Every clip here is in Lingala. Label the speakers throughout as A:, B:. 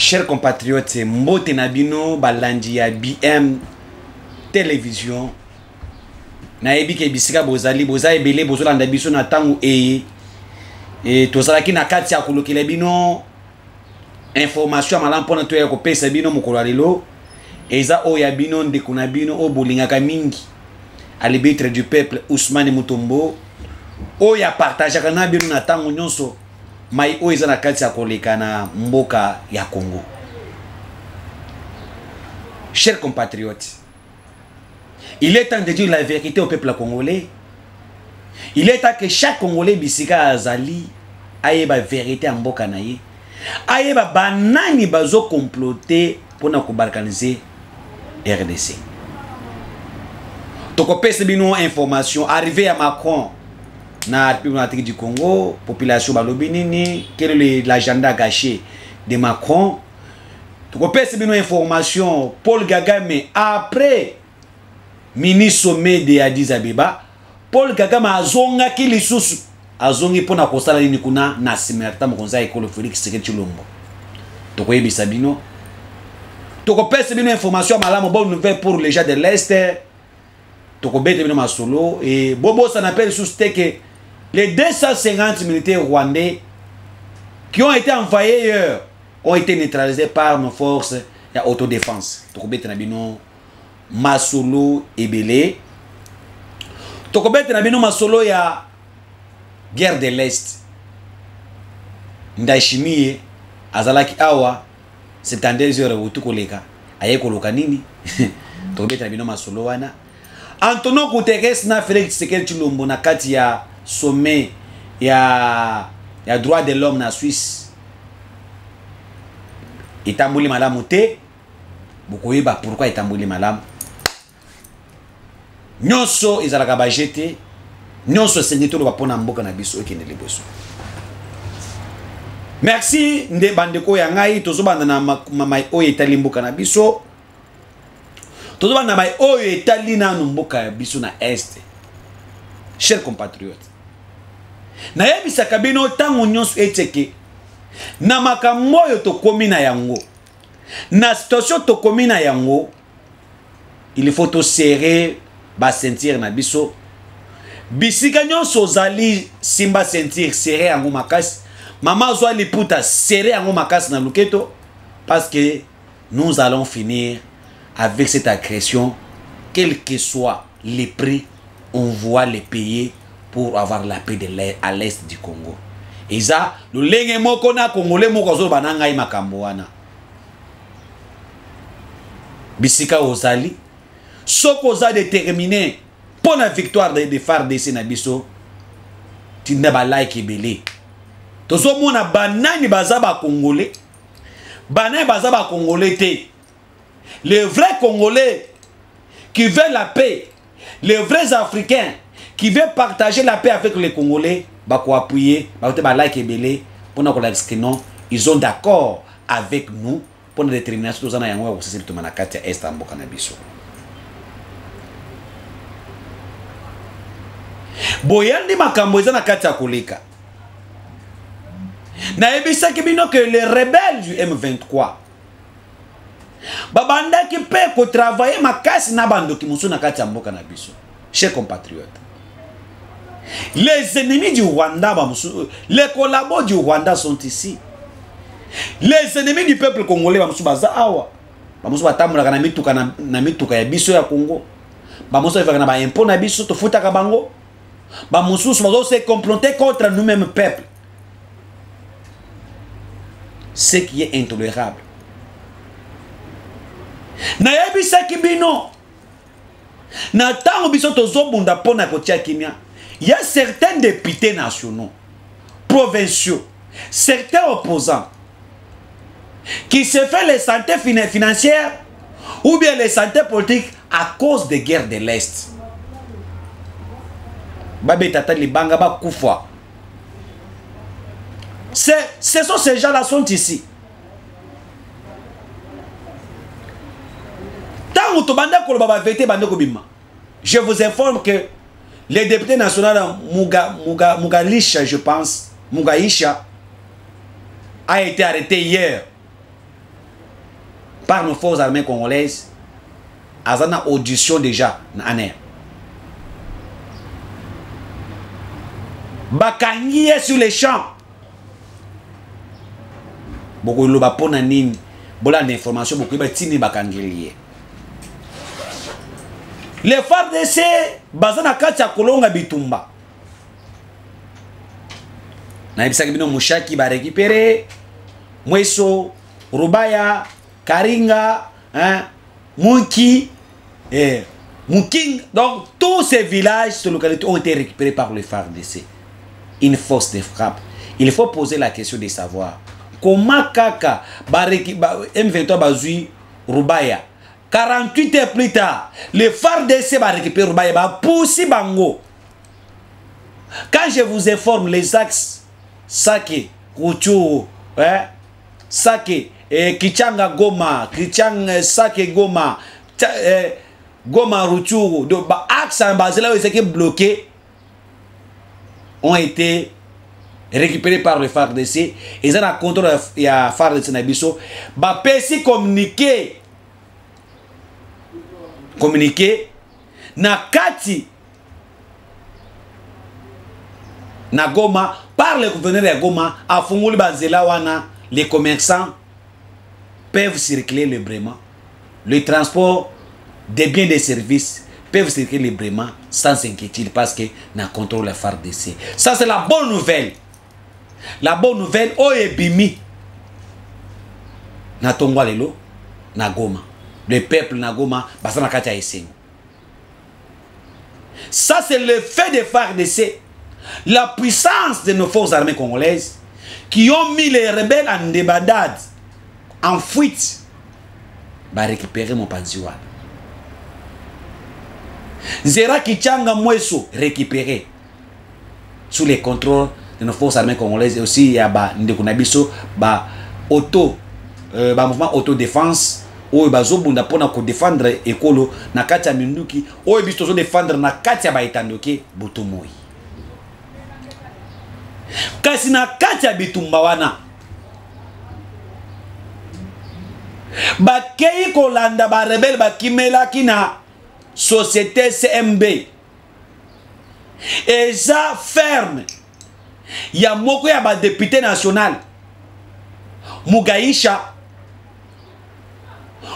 A: Chers compatriotes, mbote nabino balandi ya BM télévision. Na yebi ke bisika bozali ebele bozolanda biso na tangu et tozalaki na kati ya kolokela bino information malamu mpona to ya kopesa bino mokolo lelo eza oyo ya bino ndeko na bino o bolingaka mingi alibitre du peuple Ousmane Mutombo oyo ya partageaka na bino na tangu nyonso mai oyo eza na kati ya koleka na mboka ya Congo. Chers compatriotes, il est temps de dire la vérité au peuple congolais. Il est temps que chaque Congolais bisika azali ayeba vérité en mboka na ye. Ayeba banani bazo comploter pour na kobalkaniser RDC. Toko pese bino information arrivé à Macron na République du Congo, population balobi nini, quel est l'agenda gâché de Macron. Toko pese bino information Paul Kagame après mini sommet de Addis Abeba. Paul Kagame azonga ki lisusu azongi pona kosala nini kuna na simerta mokonza ekolo Félix Tshisekedi Tshilombo. Toko yebisa bino. Toko pese bino information malamu bonne nouvelle pour les gens de l'Est. Toko bete bino masolo et bobo ça n'appelle sous que les 250 militaires rwandais qui ont été envoyés ailleurs ont été neutralisés par nos forces de autodéfense. Toko bete na bino masolo ebele. Toko bete na bino masolo ya guerre de l'Est. Ndashimiye azalaki awa 72 heures utukoleka aye koloka nini. Toko bete na bino masolo wana. Antonio Guterres na Félix Tshisekedi Tshilombo na kati ya sommet ya droit de l'homme na Suisse. Itambuli malamu te. Bokoyeba pourquoi itambuli malamu. Nyonso ezalaka bajete. Nyonso sengito lo bapona mboka na biso ekende liboso. Merci nde bandeko ya ngai tozobanda na mai oyo etali mboka na biso. Tozobanda na mai oyo etali na mboka ya biso na Est. Chers compatriotes, na yebisaka bino tango nyonso eteke na makambo oyo tokomi na yango, na situation tokomi na yango, il faut to serrer ba sentir na biso. Bisika nyonso zali simba sentir serrer yango makasi, mama zwa liputa serrer yango makasi na luketo, parce que nous allons finir avec cette agression, quel que soit les prix, on va les payer pour avoir la paix à l'est du Congo. Et ça, le lenge moko na Congolais moko zo bananga makambo wana. Bisika ozali, soko za déterminé pour la victoire de FARDC na biso, tinda ba like ebele. Tozo mona banani bazaba Congolais, banani bazaba Congolais te. Les vrais Congolais qui veulent la paix, les vrais Africains qui veulent partager la paix avec les Congolais, bako appuyer, bako ba like ebele, pour na kola que non, ils sont d'accord avec nous pour la détermination de zana yango ko sisi tuma na kati ya Est mboka na biso. Boyandi makambo eza na kati ya koleka. Na ebisa ki bino que les rebelles du M23 babanda ki pe ko travailler makasi na bando ki musu na kati ya mboka na biso. Chers compatriotes, les ennemis du Rwanda, les collabos du Rwanda sont ici. Les ennemis du peuple congolais bamusu baza awa. Bamusu batamulaka na mituka ya biso ya Congo. Bamusu bafaka na ba impôt na biso to futaka bango. Bamusu bazo se comploter contre nous-mêmes peuple. Ce qui est intolérable. Na yebisa kibino na tango biso tozobunda pona kotia kimia, il y a certains députés nationaux, provinciaux, certains opposants qui se font les santé financières ou bien les santé politiques à cause des guerres de l'Est. Babé tata libanga ba kufa. Ce sont ces gens-là sont ici. Je vous informe que les députés nationaux Mugalisha, je pense, Mugaisha, a été arrêté hier par nos forces armées congolaises, azana audition déjà na aner. Bakangi sur les champs. Beaucoup de loba pona nini, bola d'information beaucoup ba tini bakangi. Les FARDC bazana kacha kolonga bitumba. Na ibisaki bino mushaki ba récupérer Mweso, Rubaya, Karinga, hein, Munki, Muking. Donc tous ces villages, ces localités ont été récupérés par les FARDC. Une force de frappe. Il faut poser la question de savoir comment Kaka M23 bazui Rubaya. 48 heures plus tard, les FARDC va récupérer Rubaya, va pousser Bango. Quand je vous informe les axes Sake, Ruchuru, hein, Sake, Kichanga Goma, Kichanga Sake Goma, Goma Ruchuru, donc axe en base là où ils bloqués ont été récupérés par le FARDC. Et ils ont un contrôle de la FARDC Nabiso. Bah, PC communiqué na kati na Goma par le gouverneur de Goma à Funguli Banzela wana les commerçants peuvent circuler librement. Le transport des biens et des services peuvent circuler librement sans s'inquiéter parce que na contrôle la FARDC. Ça c'est la bonne nouvelle. La bonne nouvelle oyebimi na tongwa lelo na Goma. Le peuple na Goma basana katia esengo. Ça c'est le fait de FARDC. La puissance de nos forces armées congolaises qui ont mis les rebelles en débandade, en fuite, va récupérer mon panziwa. Zera Kichanga Mweso récupéré sous les contrôles de nos forces armées congolaises. Et aussi il y a Ndekunabiso mouvement autodéfense où bazobunda pona ko défendre ekolo na kati ya minduki où biso défendre na kati ya baitandoke butumoi. Kasi na kati ya bitumba wana bakei kolanda ba rebelle bakimela kina société CMB eza ferme ya moko ya ba député national Mugaisha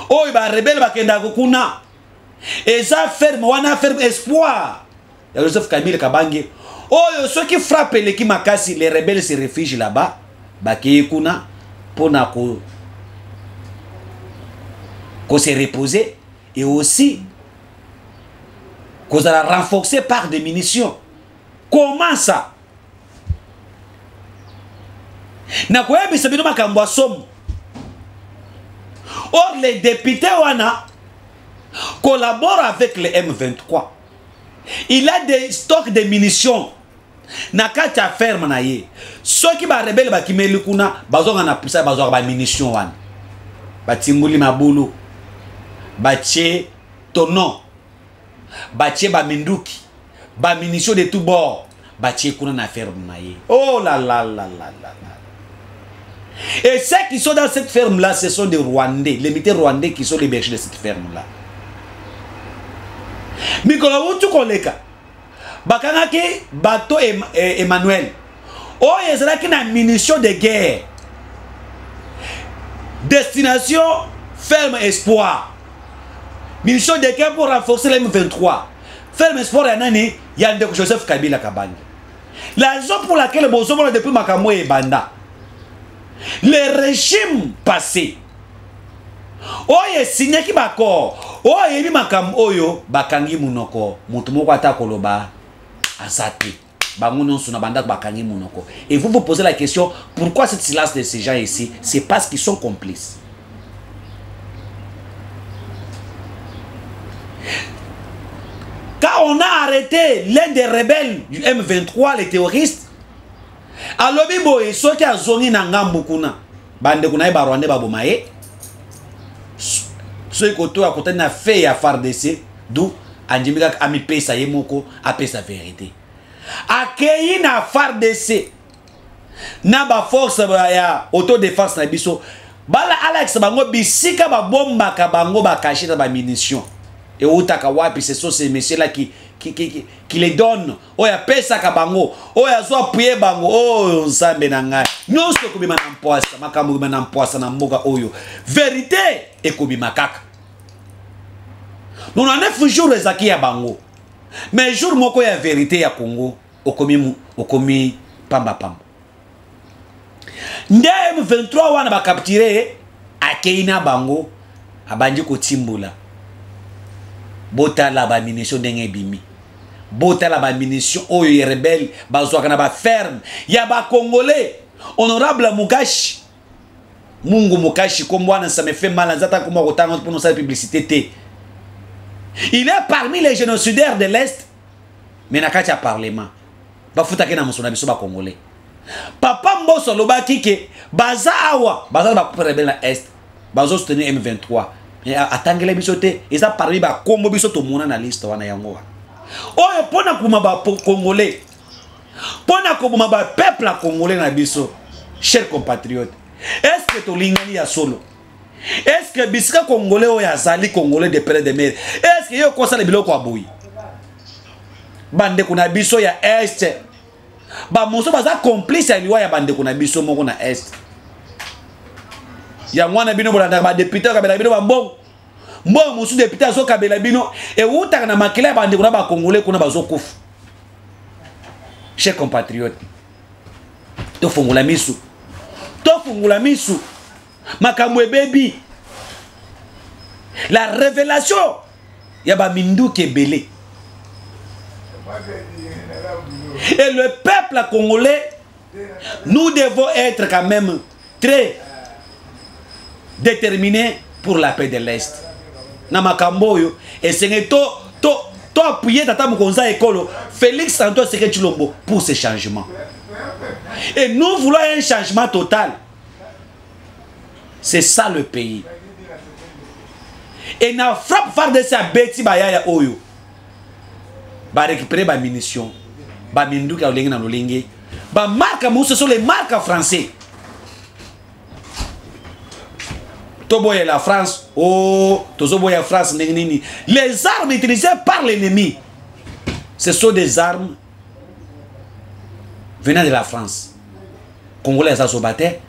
A: oyo ba rebelle bakenda kokuna eza ferme wana ferme espoir ya Joseph Kabila Kabange. Oh, ceux qui frappent les Kimakasi, les rebelles se réfugient là-bas. Bakeyekuna, pour se reposer. Et aussi, qu'on a renforcé par des munitions. Comment ça? Or, les députés wana collaborent avec les M23. Il a des stocks de munitions. Nakacha ferme na ye. Ceux qui ba rebelle ba kimeli kuna bazonga na pusa bazonga ba munitions wana. Ba timbuli mabulu. Ba tche tonon. Ba tche ba minduki. Ba munitions de tout bord. Ba tche kuna na ferme na ye. Oh là là là là là là. Et ceux qui sont dans cette ferme là, ce sont des Rwandais, les militaires rwandais qui sont les bergers de cette ferme là. Mikolo wutu koleka. Bakangaki bateau Emmanuel. Oh, ezalaki na munitions de guerre. Destination ferme espoir. Munitions de guerre pour renforcer les M23. Ferme espoir ya nani? Ya Ndeko Joseph Kabila Kabange. La raison pour laquelle bozomo depuis makambo e banda. Le régime passé. Oye signé ki bako. Oye bi makam oyo bakangi munoko. Mutu moko atakoloba asati. Bangonon suna banda bakangi munoko. Et vous vous posez la question, pourquoi cette silence de ces gens ici? C'est parce qu'ils sont complices. Quand on a arrêté l'un des rebelles du M23, les terroristes, alors biboye ceux qui a zongi na ngambu kuna bande kuna ba Rwanda ba bomaye ceux qui ont côté na fait ya FARDC d'où anjimika ami pesa yemoko a pesa vérité akei na FARDC na ba force ya autodéfense na biso bala Alex bango bisika ba bomba ka bango ba caché dans ba munitions et utaka wapi ce sont ces messieurs là qui les donnent oya pesa ka bango oya zo appuyer bango oh nzambe na ngai nyonso ko bima na mpoasa makambo bima na mpoasa na mboka oyo vérité et ko bima kaka nous en 9 jours ezaki ya bango mais jour moko ya vérité ya Congo okomi pamba pamba nde M23 wana ba capturer akeina bango abandi ko timbula botala ba munition ndenge bimi botala ba munition oyo rebelle bazwaka na ba ferme ya ba congolais honorable Mugashi Mungu Mugashi comme moi ça me fait mal nzata comme autant pour nous sa publicité té il est parmi les génocidaires de l'Est mais na kati ya parlement ba futaka na musona biso ba congolais papa mboso lobaki ke baza awa baza ba rebelle na Est bazo soutenir M23 atangele biso te eza parmi ba kombo biso to mona na liste wana yango oyo pona kuma ba congolais pona kuma ba peuple congolais na biso chers compatriotes est-ce que to lingani ya solo est-ce que bisika congolais oyo azali congolais de père de mère est-ce que yo kosa le biloko aboyi bande kuna biso ya Est ba moso baza complice ya liwa ya bande kuna biso moko na Est ya mwana bino bolanda ba député kabela bino ba mbongo musu député azo kabela bino e utaka na makila bande kuna ba congolais kuna bazo kufu chers compatriotes to fungula misu makambo ebebi la révélation ya ba minduki ebele et le peuple congolais nous devons être quand même très déterminés pour la paix de l'Est na makambo yo et c'est to appuyer tata mukonza ekolo Félix Antoine Tshisekedi Tshilombo pour ce changement et nous voulons un changement total. C'est ça le pays. Et na frappe phare de sa bêtise bayaya oyo ba récupérer ba munitions ba minduka olengi na lolengi ba marque ce sont les marques français. Toboye la France, oh, tozoboye la France, les armes utilisées par l'ennemi, ce sont des armes venant de la France. Congolais à Sobaté,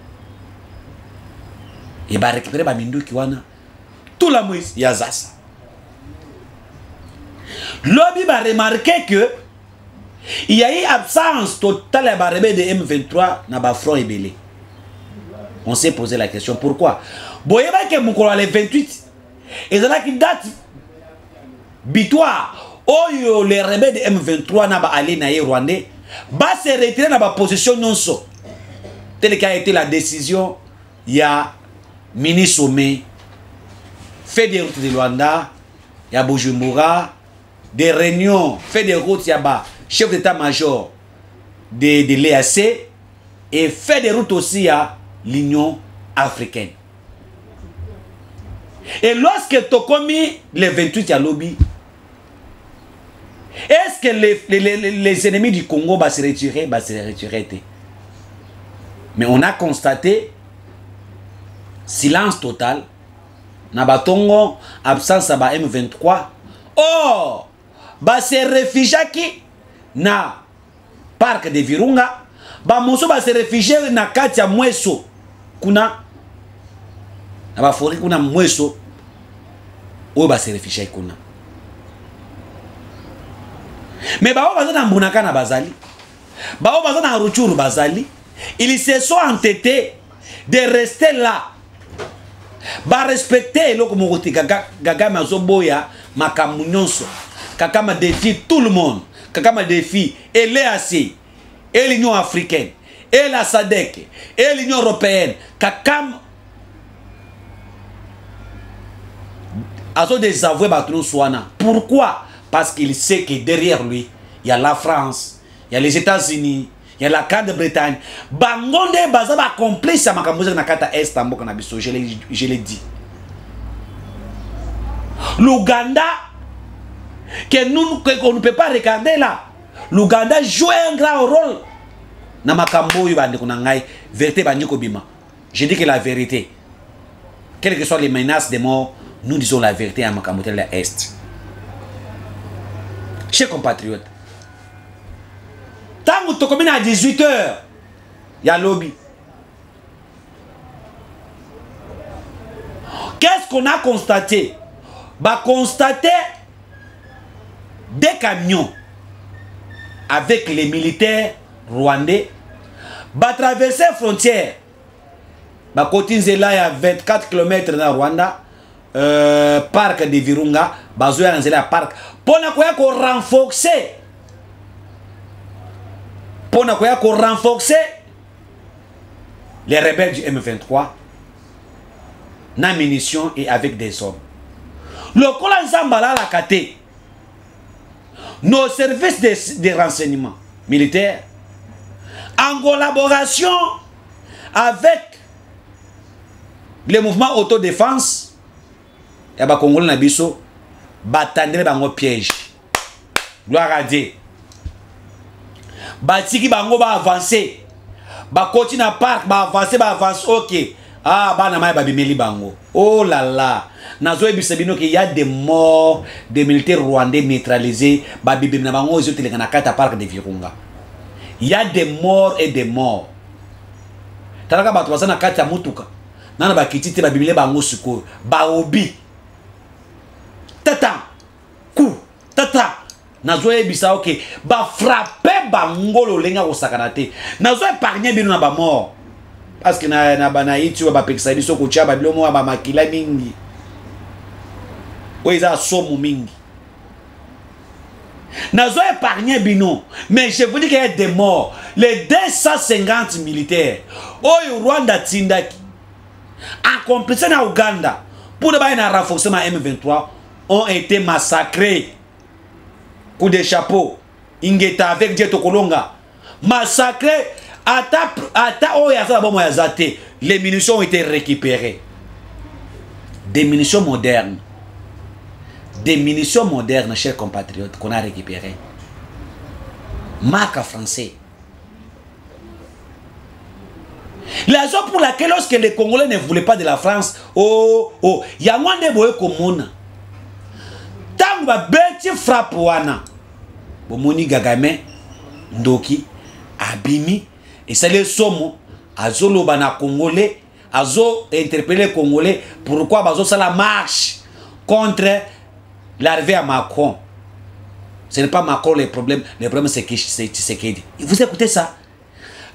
A: et va récupérer Bamindou Kiwana, tout la Moïse, Yazasa. Lobby va remarquer que il y a eu absence totale à Barébé de M23 dans le front ébélé. On s'est posé la question pourquoi. Boyeba que Moukola le 28 et ça qui date bitoire oyo les rebelles de M23 na ba aller na Rwandais ba se retirer na ba position non so tel qu'a été la décision il y a mini sommet fait des routes de Luanda il y a Bujumbura des réunions fait des routes il y a ba chef d'état-major de l'EAC et fait des routes aussi à l'Union africaine. Et lorsque Tokomi, le 28 à lobby, est-ce que les ennemis du Congo vont se retirer? Mais on a constaté silence total. Nabatongo, absence à M23. Or, va se réfugier qui na parc de Virunga. Ba moso va se réfugier na Katia Mweso. Kuna na fori kuna Mweso o ba se réfugier kuna. Mais ba o baza na Mbunaka na bazali. Ba o baza na Ruchuru bazali. Ils se sont entêtés de rester là. Ba respecter loko mokoti gaga mazoboya makamunyonso. Kakama défie tout le monde. Kakama défie et l'EAC et l'Union africaine et la SADC et l'Union européenne. Kakam a désavoué Batoulou Souana. Pourquoi? Parce qu'il sait que derrière lui, il y a la France, il y a les États-Unis, il y a la Grande-Bretagne. Bangonde Bazaba complice à Makamouza Nakata Est en Bokanabiso, je l'ai dit. L'Ouganda, qu'on ne peut pas regarder là. L'Ouganda joue un grand rôle. Namakambo Yubande Konangai, vérité Bandiko Bima. Je dis que la vérité. quelles que soient les menaces de mort, nous disons la vérité à Makamotel de l'Est. Chers compatriotes, tant que tu communes à 18 h, il y a lobby. Qu'est-ce qu'on a constaté? Bah, constater des camions avec les militaires rwandais, bah, traverser la frontière. Bah, côté Nzela, il y a 24 km dans le Rwanda, parc de Virunga, bah, il y a un parc. Pour renforcer les rebelles du M23, na munitions et avec des hommes. Le Kola Nzambala la Kate, nos services de renseignement militaires, en collaboration avec les mouvements autodéfense, et bah Congolais Nabiso, batandre bango piège. Gloire à Dieu. Batiki bango ba avancer. Ba continue à parc, ba avancer, ok. Ah, bah, n'a pas bimeli bango. Oh là là. Nazo ebisebino qu'il y a des morts, des militaires rwandais neutralisés. Bah, bibim na bango, ils ont été à Kata Parc de Virunga. Il y a des morts et des morts. Talaka ba tuwasa na Kata Mutuka. Nana ba kitite ba bimele bango suko. Ba obi. Tata. Kou. Tata. Nazo ebisa ok. Ba frappe bango lo lenga ko sakanate. Nazo épargner bino na ba mort. Parce que na banaïti ba pekisa biso ko tia ba bilomo ba makila mingi. Oiza somo mingi. Nazo épargner bino, mais je vous dis qu'il y a des morts. Les 250 militaires au Rwanda tindaki en complicité na Ouganda pour de bailler na renforcement M23 ont été massacrés. Coup de chapeau. Ingeta avec Dieto Kolonga massacrés. Les munitions ont été récupérées. Des munitions modernes. Des munitions modernes, chers compatriotes, qu'on a récupérées. Marque français. La raison pour laquelle, lorsque les Congolais ne voulaient pas de la France, il y a moins de boyaux communs. Tant que Betty frappe wana, Bomoni Gagame, Ndoki, Abimi, et c'est le somme, Azo Lobana Congolais, Azo interpellé Congolais, pourquoi Bazo ça la marche contre l'arrivée à Macron. Ce n'est pas Macron le problème c'est Tshisekedi. Vous écoutez ça?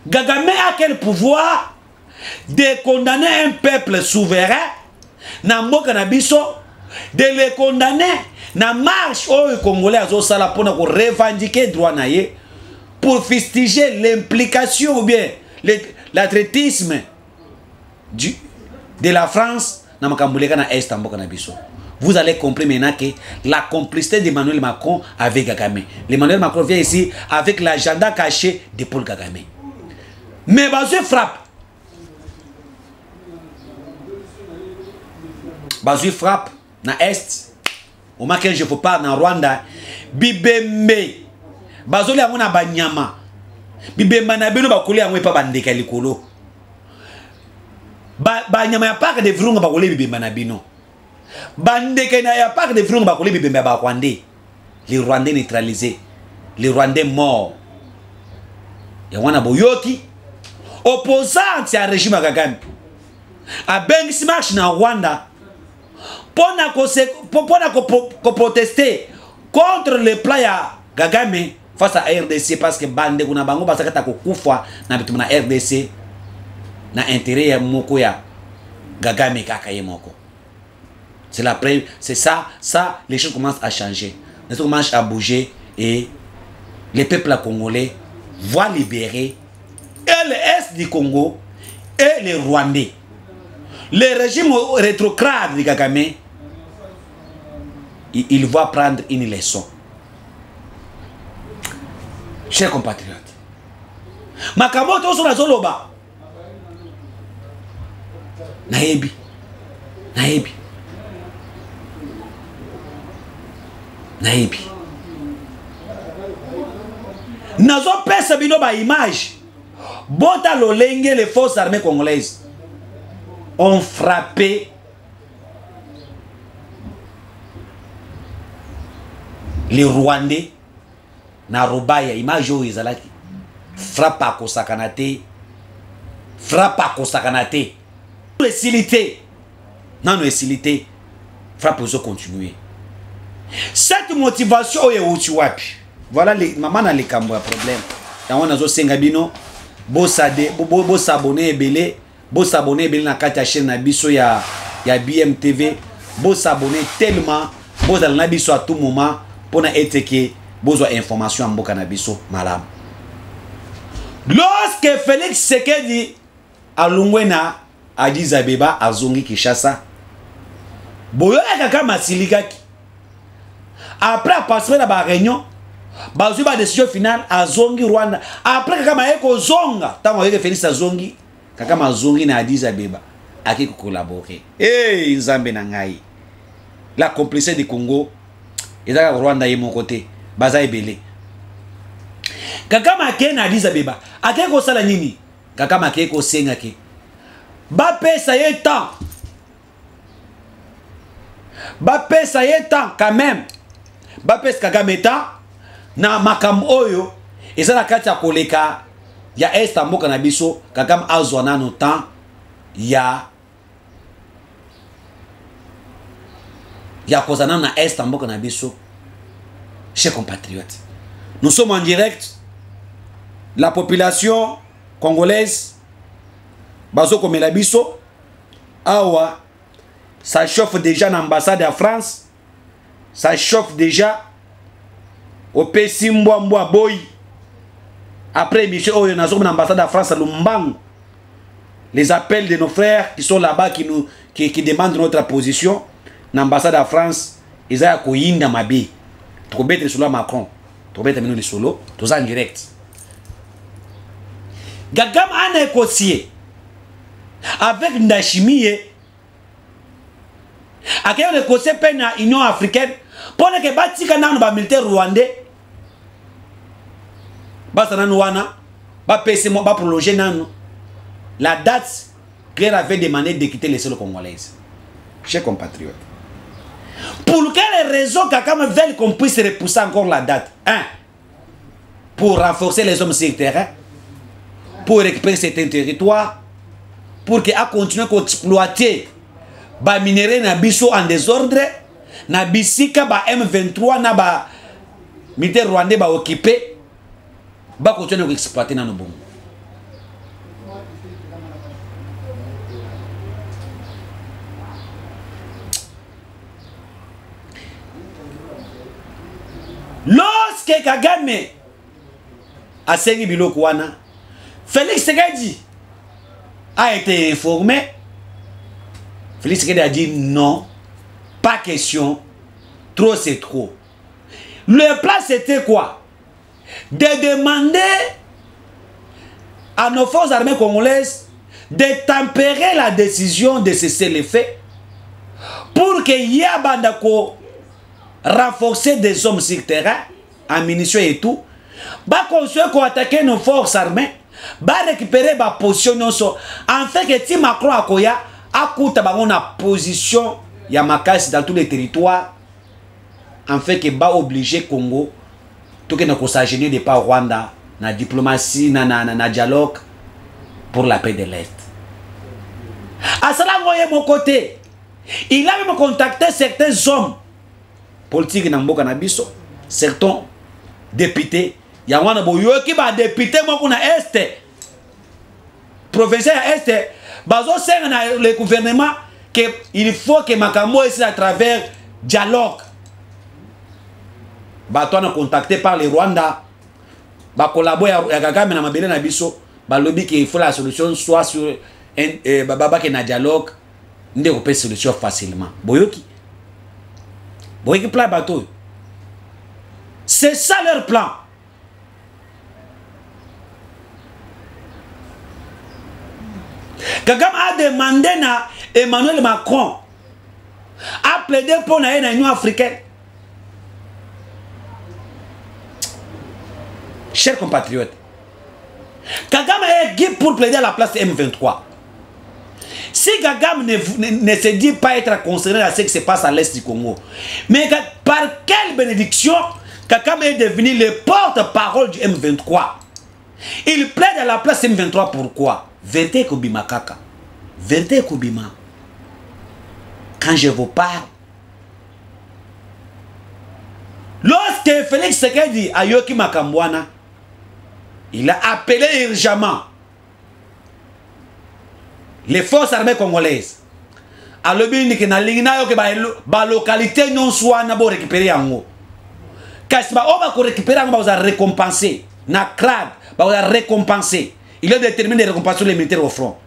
A: Gagame a quel pouvoir de condamner un peuple souverain, Namboka Nabiso, de le condamner, na marche au Congolais Azo Sala pour revendiquer droit naïe, pour fustiger l'implication ou bien l'athlétisme de la France dans l'Est. Vous allez comprendre maintenant que la complicité d'Emmanuel Macron avec Kagame. Emmanuel Macron vient ici avec l'agenda caché de Paul Kagame. Mais Bazou frappe. Bazou frappe dans l'Est. Au moment que je vous parle dans Rwanda, Bibembe. Bazoli yango na banyama. Bibemba na bino bakoli yango epa bandeka likolo. Banyama ya parc de Virunga bakoli bibemba na bino. Bandeka na ya parc de Virunga bakoli bibemba ba Rwandais. Les Rwandais neutralisés. Les Rwandais morts. Ya wana boyoki opposant ya régime ya Kagame. A bengisi marche na Rwanda. Pona ko protester contre le plan ya Kagame face à RDC parce que bande kuna bango basakata ko kufa na bitu na RDC na intérêt ya moko ya Kagame kaka ye moko. C'est la preuve, c'est ça les choses commencent à changer. Les choses commencent à bouger et les peuples congolais vont libérer et l'Est du Congo et les Rwandais. Le régime rétrograde de Kagame, il va prendre une leçon. Chers compatriotes, Makamoto sur la Zoloba. Naebi. Nazo pesa bino ba image. Bota lolenge les forces armées congolaises ont frappé les Rwandais na Robaya image oyo ezalaki frappe à Kosakanate frappe à Kosakanate facilité non facilité frappe aux continuer cette motivation est où wapi voilà les maman na les kambo ya problème yango nazo senga bino bo s'abonner ebele bo s'abonner ebele na kati ya chaîne na biso ya BMTV bo s'abonner tellement bo dans na biso à tout moment pour na eteke besoin information en mboka na biso malam lorsque Félix Sekedi alungwena Addis Abeba azongi Kinshasa boyo kaka masilikaki après participer à la réunion bazui ba décision finale azongi Rwanda après kaka maeko zonga tango yeke Félix azongi kaka mazongi na Addis Abeba aki collaborer nzambe na ngai la complicité du Congo ezaka Rwanda ye mon côté baza ebele kaka make na Addis Abeba ake ko sala nini kaka make ko senga ke ba pesa ye temps quand même ba pesa kaka meta na makam oyo ezala kati ya koleka ya esta mboka na biso kaka azwa nano temps ya kozana na esta mboka na biso. Chers compatriotes, nous sommes en direct. La population congolaise, bazo comme la biso, awa, ça chauffe déjà l'ambassade de France, ça chauffe déjà au PC Mbwa Boy. Après, monsieur Oyo, nous sommes l'ambassade de France à Lumbang. Les appels de nos frères qui sont là-bas, qui demandent notre position, l'ambassade de France, ils ont koyinda mabi. Tu peux mettre sur Macron, tu peux mettre solo, tu es en direct. Gagam a négocié avec Ndashimie, a négocié avec l'Union africaine pour que Batika nan ba militaire rwandais, Basananouana, ba PC ba prolonger nan la date qu'elle avait demandé de quitter les sols congolais. Chers compatriotes. Pour quelle raison Kakame veut qu'on puisse repousser encore la date? Pour renforcer les hommes sur le terrain, pour récupérer certains territoires, pour qu'elle continue à exploiter les minéraux na biso en désordre, na bisika ba M23 na ba militaire rwandais ba occupé, ba continuer à exploiter na nos bongo. Lorsque Kagame a servi biloko wana, Félix Sekedi a été informé. Félix Sekedi a dit non, pas question, trop c'est trop. Le plan c'était quoi? De demander à nos forces armées congolaises de tempérer la décision de cesser les faits pour que Yabandako renforcer des hommes sur le terrain, en munitions et tout, bah construire qu'on attaquer nos forces armées, bah récupérer ma position en fait que si Macron a koya a coûté ma position ya makasi dans tous les territoires, en fait que bah obligé Congo tout que nous s'agir de pas Rwanda na diplomatie na dialogue pour la paix de l'Est. À cela voyez mon côté, il a même contacté certains hommes politique na mboka na biso, certains députés, ya wana boyoki ba député moko na est provincial est bazo senga na le gouvernement que il faut que makambo ici à travers dialogue. Ba to na contacté par les Rwanda, ba collaborer ya Kagame na mabele na biso, ba lobby que il faut la solution soit sur baba que na dialogue, ndeko pe solution facilement. Boyoki plan bateau. C'est ça leur plan. Kagame a demandé à Emmanuel Macron a plaidé pour l'Union africaine. Chers compatriotes, Kagame est guide pour plaider à la place de M23. Si Kagame ne se dit pas être concerné à ce qui se passe à l'est du Congo, mais Par quelle bénédiction Kakame est devenu le porte-parole du M23? Il plaide à la place M23, pourquoi? Vérité Kobima Kaka. Vérité Kobima. Quand je vous parle, lorsque Félix Sekedi a Yoki Makambwana, il a appelé urgemment les forces armées congolaises. A l'obéi que na lingina yoke ba localité non soit na bo récupérer yango. Kasi ba o ba ko récupérer yango ba za récompenser na crade ba za récompenser. Il est déterminé de récompenser les militaires au front.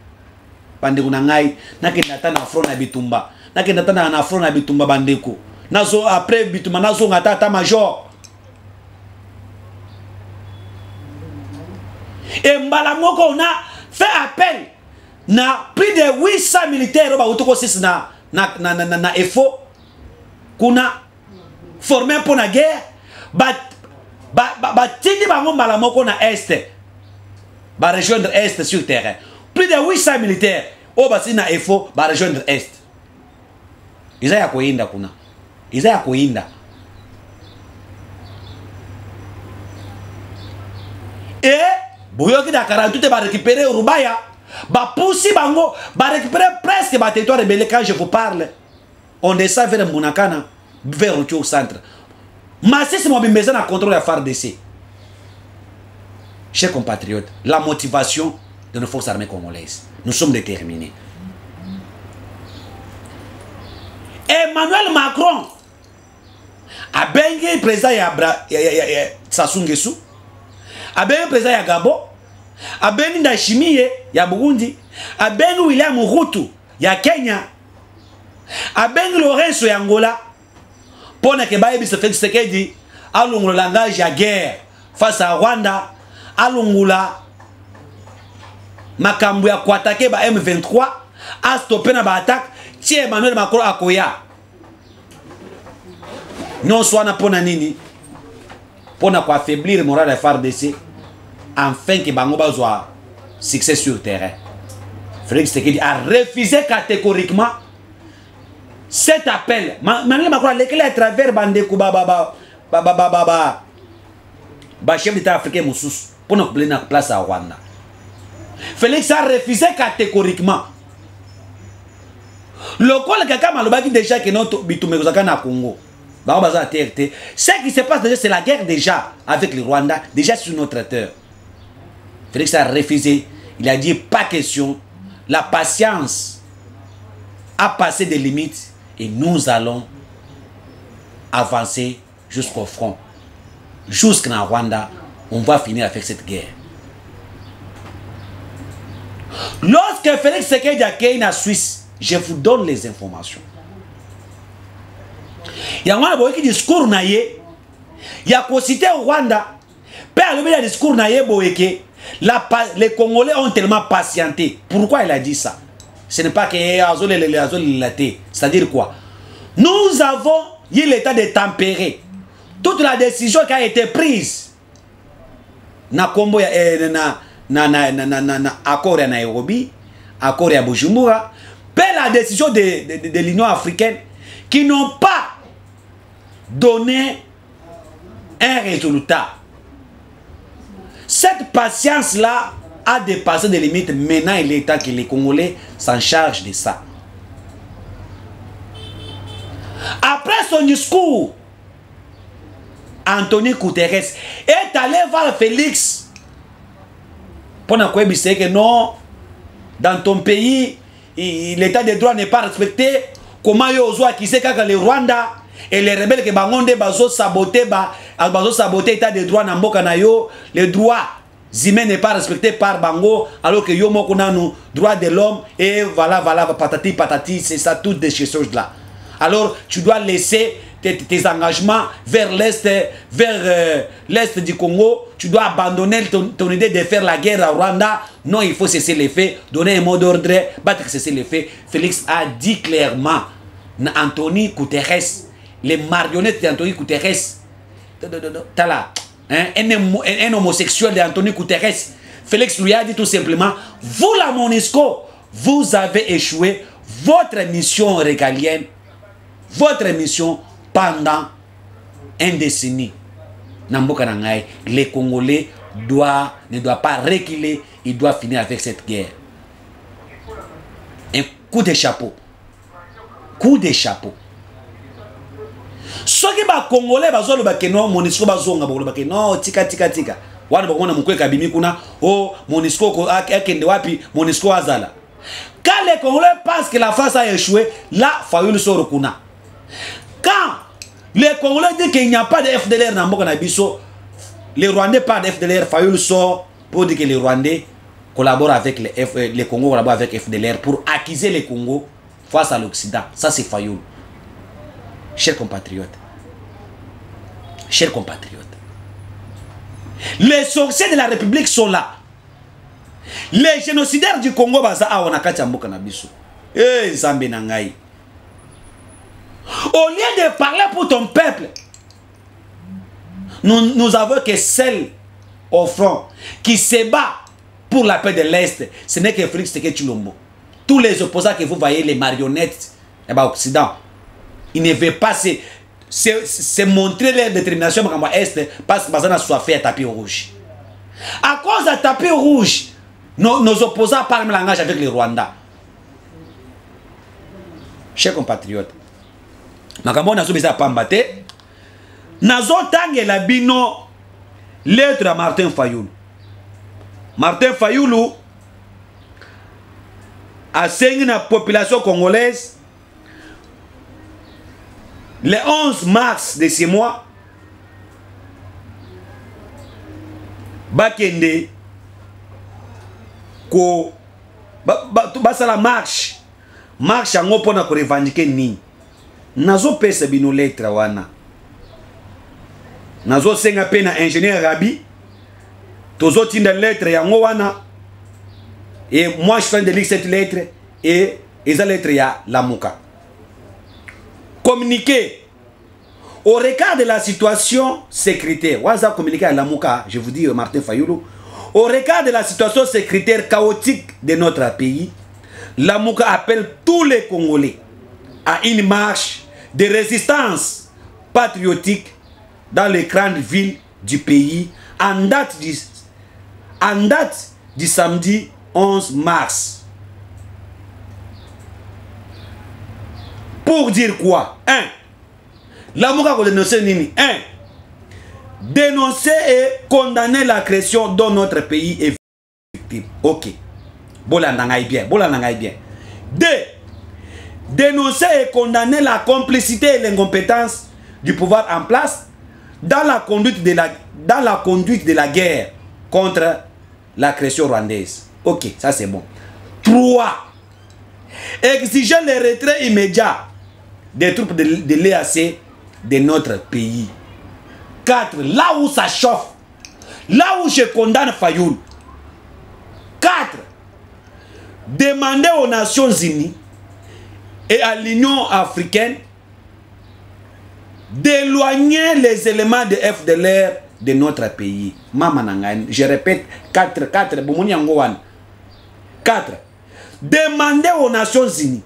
A: Bande kuna ngai na ke ndata na front na Bitumba. Na ke ndata na front na Bitumba bandeko. Nazo après Bitumba nazo ngata ta major. Et mbala moko on a fait appel na plus de 800 militaires ba utoko sis na EFO kuna formé pour la guerre ba tindi bango mbala moko na est ba rejoindre est sur terrain. Plus de 800 militaires au basi na EFO ba rejoindre est. Izaya koinda kuna. Izaya koinda. Et boyoki Dakar tout va récupérer Rubaya. Ba poussi bango, ba récupérer presque ba territoire rebelle. Quand je vous parle, on descend vers Mounakana, vers le centre. Massis m'a besoin de contrôler la FARDC. Chers compatriotes, la motivation de nos forces armées congolaises. Nous sommes déterminés. Emmanuel Macron a bengi président Sassou Nguesso, a bengi président ya Gabon, a bengi Ndayishimiye ya Burundi, a bengi William Ruto ya Kenya, a bengi Lorenzo ya Angola, pour que Bayebi se fait Tshisekedi a le langage ya guerre face à Rwanda, a l'ongula makambu ya kuatake ba M23, a stoppé na ba attaque. Si Emmanuel Macron a koya non soit na pona nini pona ko affaiblir le moral de FARDC afin que bango bazwa succès sur terrain. Félix Tshisekedi a refusé catégoriquement cet appel. Emmanuel Macron a l'éclair à travers bandeko chef d'État africain moussous pour nous placer na place à Rwanda. Félix a refusé catégoriquement. Le col Kaka Malobaki déjà que notre Bitumezaka na Congo. Ce qui se passe déjà, c'est la guerre déjà avec le Rwanda, déjà sur notre terre. Félix a refusé. Il a dit pas question. La patience a passé des limites et nous allons avancer jusqu'au front. Jusqu'en Rwanda, on va finir avec cette guerre. Lorsque Félix Tshisekedi a créé la Suisse, je vous donne les informations. Il y a un discours naïe. Il y a cité au Rwanda. Père le discours naïe boéké. Les Congolais ont tellement patienté. Pourquoi il a dit ça? Ce n'est pas que c'est-à-dire quoi? Nous avons eu l'état de tempérer toute la décision qui a été prise. Na Combo na accord à Nairobi, accord à Bujumbura. La décision de l'Union africaine qui n'ont pas donné un résultat. Cette patience-là a dépassé des limites. Maintenant, il est temps que les Congolais s'en chargent de ça. Après son discours, Anthony Guterres est allé voir Félix pour nous dire que non, dans ton pays, l'état de droit n'est pas respecté. Comment yozoa qui sait que le Rwanda et les rebelles que bangonde bazo saboter l'état de droit na mboka na yo, le droit humain n'est pas respecté par bango alors que yo moko nanu droit de l'homme et voilà patati patati, c'est ça toutes ces choses là. Alors tu dois laisser tes engagements vers l'est du Congo. Tu dois abandonner ton idée de faire la guerre à Rwanda. Non, il faut cesser les faits, donner un mot d'ordre, battre cesser les faits. Félix a dit clairement, Anthony Guterres, les marionnettes d'Anthony Guterres, un homosexuel d'Anthony Guterres, Félix lui a dit tout simplement, vous la MONUSCO, vous avez échoué votre mission régalienne, votre mission pendant une décennie. Les Congolais ne doivent pas reculer, ils doivent finir avec cette guerre. Un coup de chapeau. Coup de chapeau. Ce qui est Congolais, Monisco non, tika. Wana bakona mukweka bimi kuna oh Monisco akende wapi Monisco azala. Quand les Congolais pensent que la France a échoué, là Fayoulou sort kuna. Quand les Congolais disent qu'il n'y a pas de FDLR dans Mboka na biso, les Rwandais parlent de FDLR, Fayoulou sort pour dire que les Rwandais collaborent avec les Congos collaborent avec FDLR pour accuser les Congos face à l'Occident. Ça c'est Fayoulou. Chers compatriotes. Chers compatriotes. Les sorciers de la République sont là. Les génocidaires du Congo baza awanakati mboka na biso. Eh Nzambe na ngai. Au lieu de parler pour ton peuple, nous avons que celle au front qui se bat pour la paix de l'Est, ce n'est que Félix Tshisekedi Tshilombo. Tous les opposants que vous voyez, les marionnettes Occident, ils ne veulent pas se montrer leur détermination dans l'Est parce que Bazana soit fait à tapis rouge. À cause de tapis rouge, nos opposants parlent le langage avec les Rwandais. Chers compatriotes, Makambo nazo bisa pambate, nazo tangue la bino lettre à Martin Fayoulou. Martin Fayoulou a saigné la population congolaise le 11 mars de ce mois. Bakende ko basa la marche yango pona ko revendiquer ni nazo pesa bino lettre wana nazo senga pena ingénieur Rabi tozo tinda lettre yango wana et moi je fais de lire cette lettre et esa lettre ya Lamuka communiquer au regard de la situation sécuritaire. Waza communiquer à Lamuka, je vous dis Martin Fayoulou, au regard de la situation sécuritaire chaotique de notre pays, Lamuka appelle tous les Congolais à une marche de résistance patriotique dans les grandes villes du pays en date du samedi 11 mars. Pour dire quoi? 1. Lamuka ko dénoncer nini? 1. Dénoncer et condamner l'agression dont notre pays est victime. Ok. Bolanangai bien. 2. Dénoncer et condamner la complicité et l'incompétence du pouvoir en place dans la conduite de la guerre contre l'agression rwandaise. Ok, ça c'est bon. 3. Exiger le retrait immédiat des troupes de l'EAC de notre pays. 4. Là où ça chauffe, là où je condamne Fayoulou. 4. Demander aux Nations Unies et à l'Union africaine d'éloigner les éléments de FDLR de notre pays. Je répète, 4. 4. Demander aux Nations Unies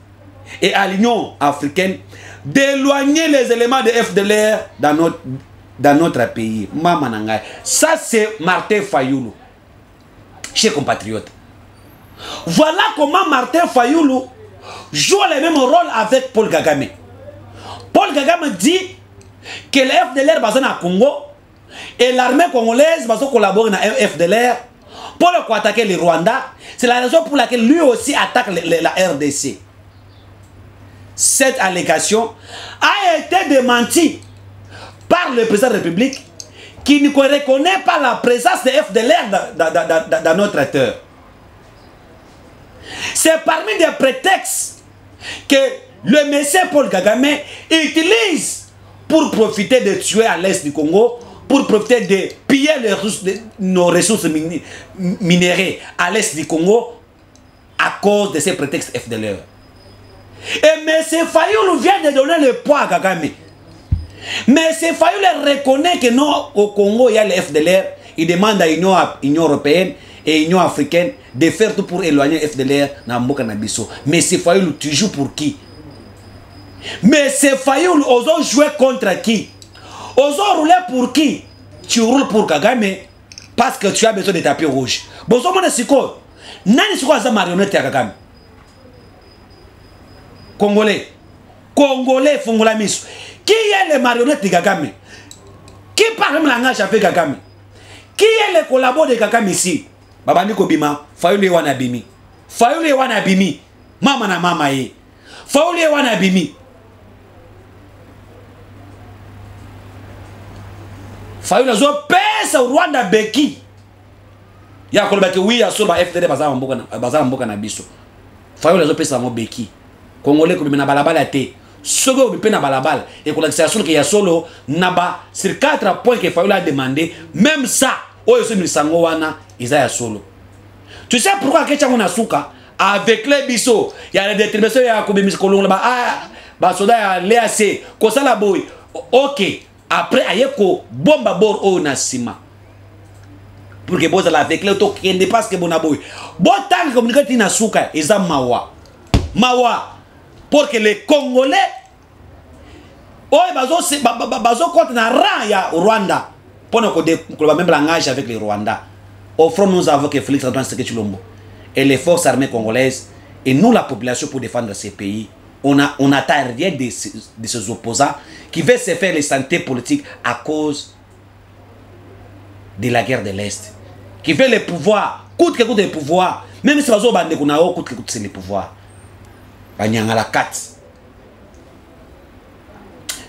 A: et à l'Union africaine d'éloigner les éléments de FDLR dans notre pays. Ça c'est Martin Fayoulou. Chers compatriotes. Voilà comment Martin Fayoulou joue le même rôle avec Paul Kagame. Paul Kagame dit que le FDLR basé au Congo et l'armée congolaise va collaborer avec le FDLR pour attaquer les Rwandais. C'est la raison pour laquelle lui aussi attaque la RDC. Cette allégation a été démentie par le président de la République qui ne reconnaît pas la présence de FDLR dans notre terre. C'est parmi des prétextes que le monsieur Paul Kagame utilise pour profiter de tuer à l'est du Congo, pour profiter de piller nos ressources minérales à l'est du Congo à cause de ces prétextes FDLR. Et M. Fayoulou vient de donner le poids à Kagame. Mais M. Fayoulou reconnaît que non, au Congo, il y a le FDLR. Il demande à l'Union européenne et l'Union africaine de faire tout pour éloigner le FDLR dans Mboka na biso. Mais M. Fayoulou, tu joues pour qui? Mais M. Fayoulou, osons jouer contre qui? Ozo rouler pour qui? Tu roules pour Kagame parce que tu as besoin de tapis rouge. Bozo mona siko. Nani siko aza marionnette ya Kagame? Congolais. Congolais fongola miso. Qui est le marionnette de Kagame? Qui parle le langage avec Kagame? Qui est le collabo de Kagame ici? Babani Kobima, Fayule Wanabimi. Fayule Wanabimi. Mama na mama ye. Fayule Wanabimi. Fayule zo pesa Rwanda beki. Ya kolobaki oui ya sur ba FTD bazala mboka na biso. Fayule zo pesa mo beki. Congolais ko na balabala te. Sogo bi pena balabala et ko la que ya solo naba sur 4 points que Fayule a demandé, même ça oyo so misango wana Isaiah solo. Tu sais pourquoi Ketchango na suka avec les biso il y a des déterminations ya ko bimis ko longa ba soda ya l'AC ko sala boy. OK, après ayeko bomba bor o na sima. Pour que boza la avec les to qui ne passe que bona boy. Bon tant que communiquer na suka eza mawa. Mawa pour que les Congolais bazo compte na rang ya Rwanda pour ne même langage avec les Rwandais. Offrons nous avons que Félix Antoine Tshisekedi Tshilombo et les forces armées congolaises et nous la population pour défendre ces pays. On n'attend rien de ces opposants qui veulent se faire les santé politiques à cause de la guerre de l'Est. Qui veulent le pouvoir, coûte que coûte le pouvoir, même si bazo bande kunao coûte que coûte c'est le pouvoir. Banyanga la 4.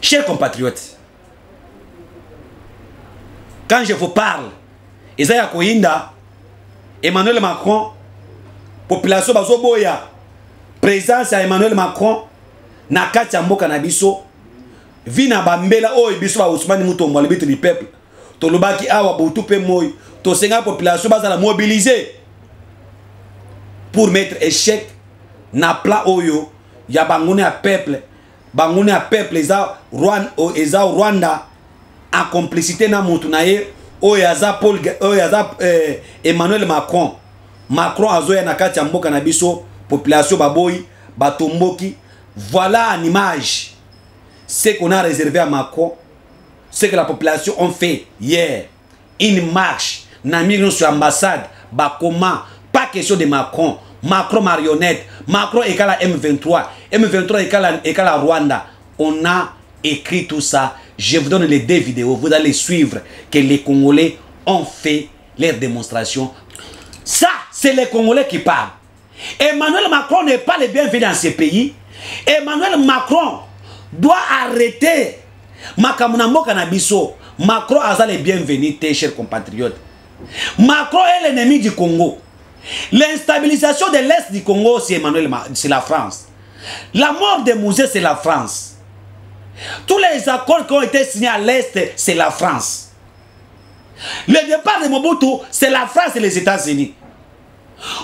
A: Chers compatriotes, quand je vous parle, Isaiah Koinda, Emmanuel Macron, population bazoboya, présence à Emmanuel Macron, na kati ya mboka na biso, vina bambela oyo biso ba Ousmane Mutombo le bitu du peuple, to lobaki awa boutou pe moy, to senga population bazala mobiliser pour mettre échec na plat oyo ya bangone a peuple eza Rwanda en complicité na mutu na ye oyaza Emmanuel Macron azoya na kati ya mboka na biso population baboyi batomboki. Voilà en image ce qu'on a réservé à Macron, ce que la population ont fait hier, une marche na million sur ambassade bakoma, pas question de Macron marionnette, Macron égale à M23 égale à Rwanda. On a écrit tout ça. Je vous donne les 2 vidéos, vous allez suivre que les Congolais ont fait leur démonstration. Ça, c'est les Congolais qui parlent. Emmanuel Macron n'est pas le bienvenu dans ce pays. Emmanuel Macron doit arrêter Makamuna Mboka na biso. Macron a le bienvenu, chers compatriotes. Macron est l'ennemi du Congo. L'instabilisation de l'Est du Congo, c'est la France. La mort de Mouzé, c'est la France. Tous les accords qui ont été signés à l'Est, c'est la France. Le départ de Mobutu, c'est la France et les États-Unis.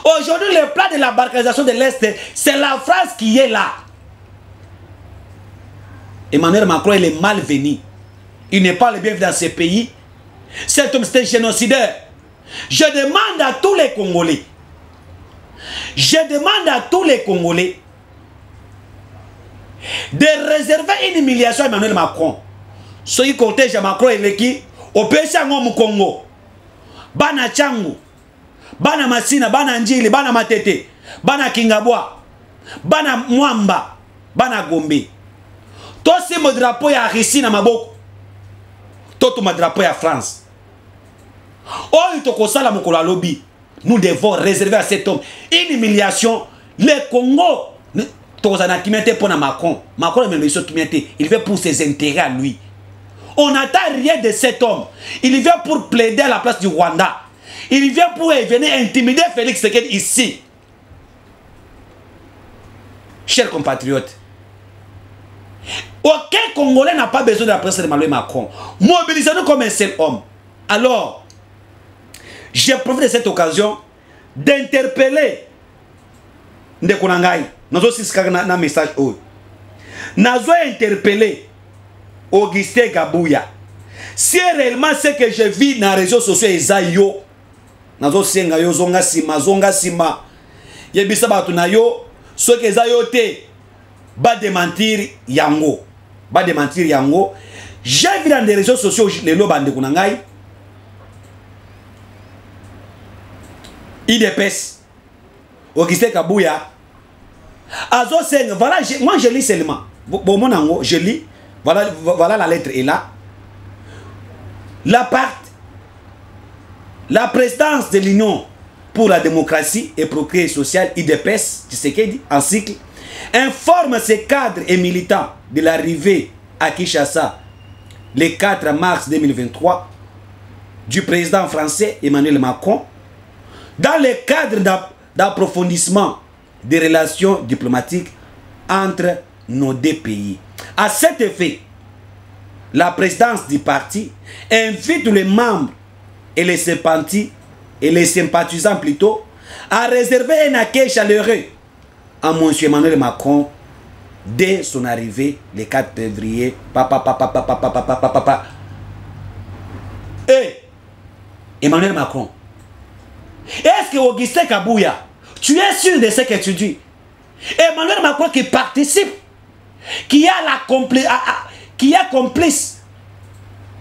A: Aujourd'hui, le plan de la balkanisation de l'Est, c'est la France qui est là. Emmanuel Macron, il est malvenu. Il n'est pas le bienvenu dans ce pays. Cet homme, c'est un génocidaire. Je demande à tous les Congolais. De réserver une humiliation à Emmanuel Macron. Ce qui cortège à Macron et l'équipe, au Pessango Congo, Bana Changu, Bana Masina, Bana Njili, Bana Matete, Bana Kingabwa, Bana Mwamba, Bana Gombe. Tout ce mon drapeau ya Russie na maboko. Tout mon drapeau ya France. Oh, il te la mokolo lobby. Nous devons réserver à cet homme une humiliation. Le Congo, Macron. Macron il veut pour ses intérêts à lui. On n'attend rien de cet homme. Il vient pour plaider à la place du Rwanda. Il vient pour venir intimider Félix Tshisekedi ici. Chers compatriotes, aucun Congolais n'a pas besoin de la présence d'Emmanuel Macron. Mobilisez-nous comme un seul homme. Alors, j'ai profité de cette occasion d'interpeller Ndekonangai. Nous aussi un message. Nous avons interpellé Augustin Gabouya. Si réellement ce que je vis dans les réseaux sociaux est Zayo, nous avons zonga sima. Yebisa batu na yo, ce que Zayo te, ba démentir yango. J'ai vu dans les réseaux sociaux les lobes de Kunangai. IDPS. Augustin Kabouya. Azo Seng, voilà, moi je lis seulement. Bon, mon ango, je lis. Voilà la lettre est là. La présidence de l'Union pour la démocratie et progrès social, IDPS, Tshisekedi, en cycle, informe ses cadres et militants de l'arrivée à Kinshasa le 4 mars 2023 du président français Emmanuel Macron dans le cadre d'approfondissement des relations diplomatiques entre nos deux pays. À cet effet, la présidence du parti invite les membres et les sympathisants plutôt à réserver un accueil chaleureux à M. Emmanuel Macron dès son arrivée le 4 février. Et Emmanuel Macron, est-ce que Augustin Kabouya, tu es sûr de ce que tu dis? Emmanuel Macron qui participe, qui est complice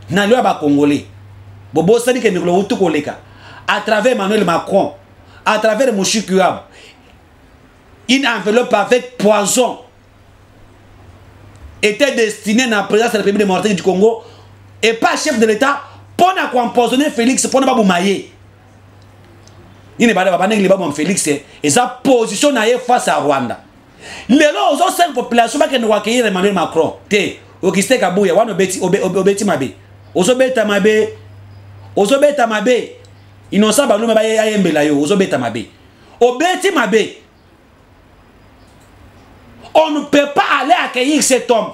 A: dans le Congolais. Bobo Sadi que nous à travers Emmanuel Macron, à travers Mouchi Kuab, une enveloppe avec poison était destinée à la présidence de la République démocratique du Congo et pas chef de l'État pour empoisonner Félix pour ne pas boumailler. Il n'est pas de Félix et sa position face à Rwanda. Les autres 5 populations qui nous accueillir Emmanuel Macron. Te Augustin Kabouya, wana obeti mabe. Ozobeta mabe. Ozobeta mabe. Innocent Balou ba yembela yo, ozobeta mabe. Obeti mabe. On ne peut pas aller accueillir cet homme.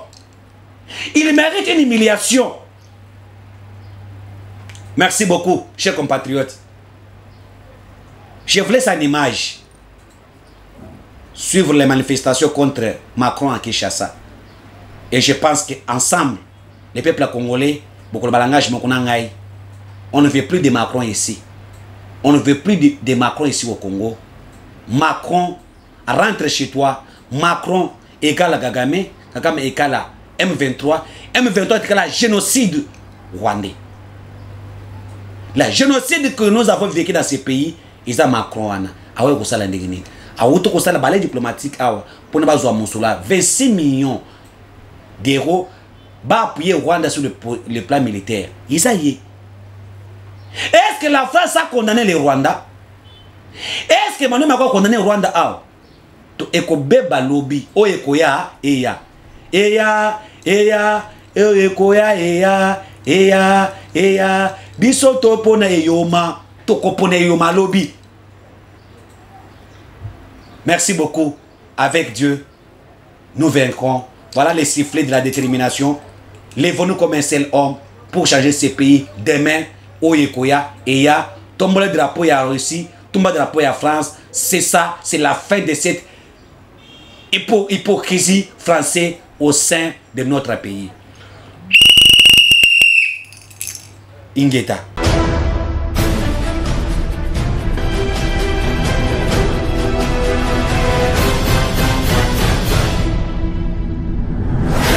A: Il mérite une humiliation. Merci beaucoup, chers compatriotes. Je vous laisse en image suivre les manifestations contre Macron à Kinshasa. Et je pense qu'ensemble, les peuples congolais, on ne veut plus de Macron ici. On ne veut plus de Macron ici au Congo. Macron rentre chez toi. Macron égale à Kagame. Kagame égale à M23. M23 égale à génocide rwandais. Le génocide que nous avons vécu dans ces pays, ils ont Macron. Awa ko sala ndegini. Awa to ko sala balai diplomatique awa pour ne pas jouer Monsula 26 millions d'euros va appuyer Rwanda sur le plan militaire. Il ça y est. Est-ce que la France a condamné le Rwanda? Est-ce que Emmanuel Macron a condamné le Rwanda awa? To ekobeba lobby o ekoya eya. Eya ekoya eya biso to pona eyoma to kopona eyoma lobby. Merci beaucoup. Avec Dieu, nous vaincrons. Voilà les sifflets de la détermination. Lèvons-nous comme un seul homme pour changer ce pays. Demain, Oyekoya, Eya, tombe le drapeau à Russie, tombe le drapeau à France. C'est ça, c'est la fin de cette hypocrisie française au sein de notre pays. Ingeta.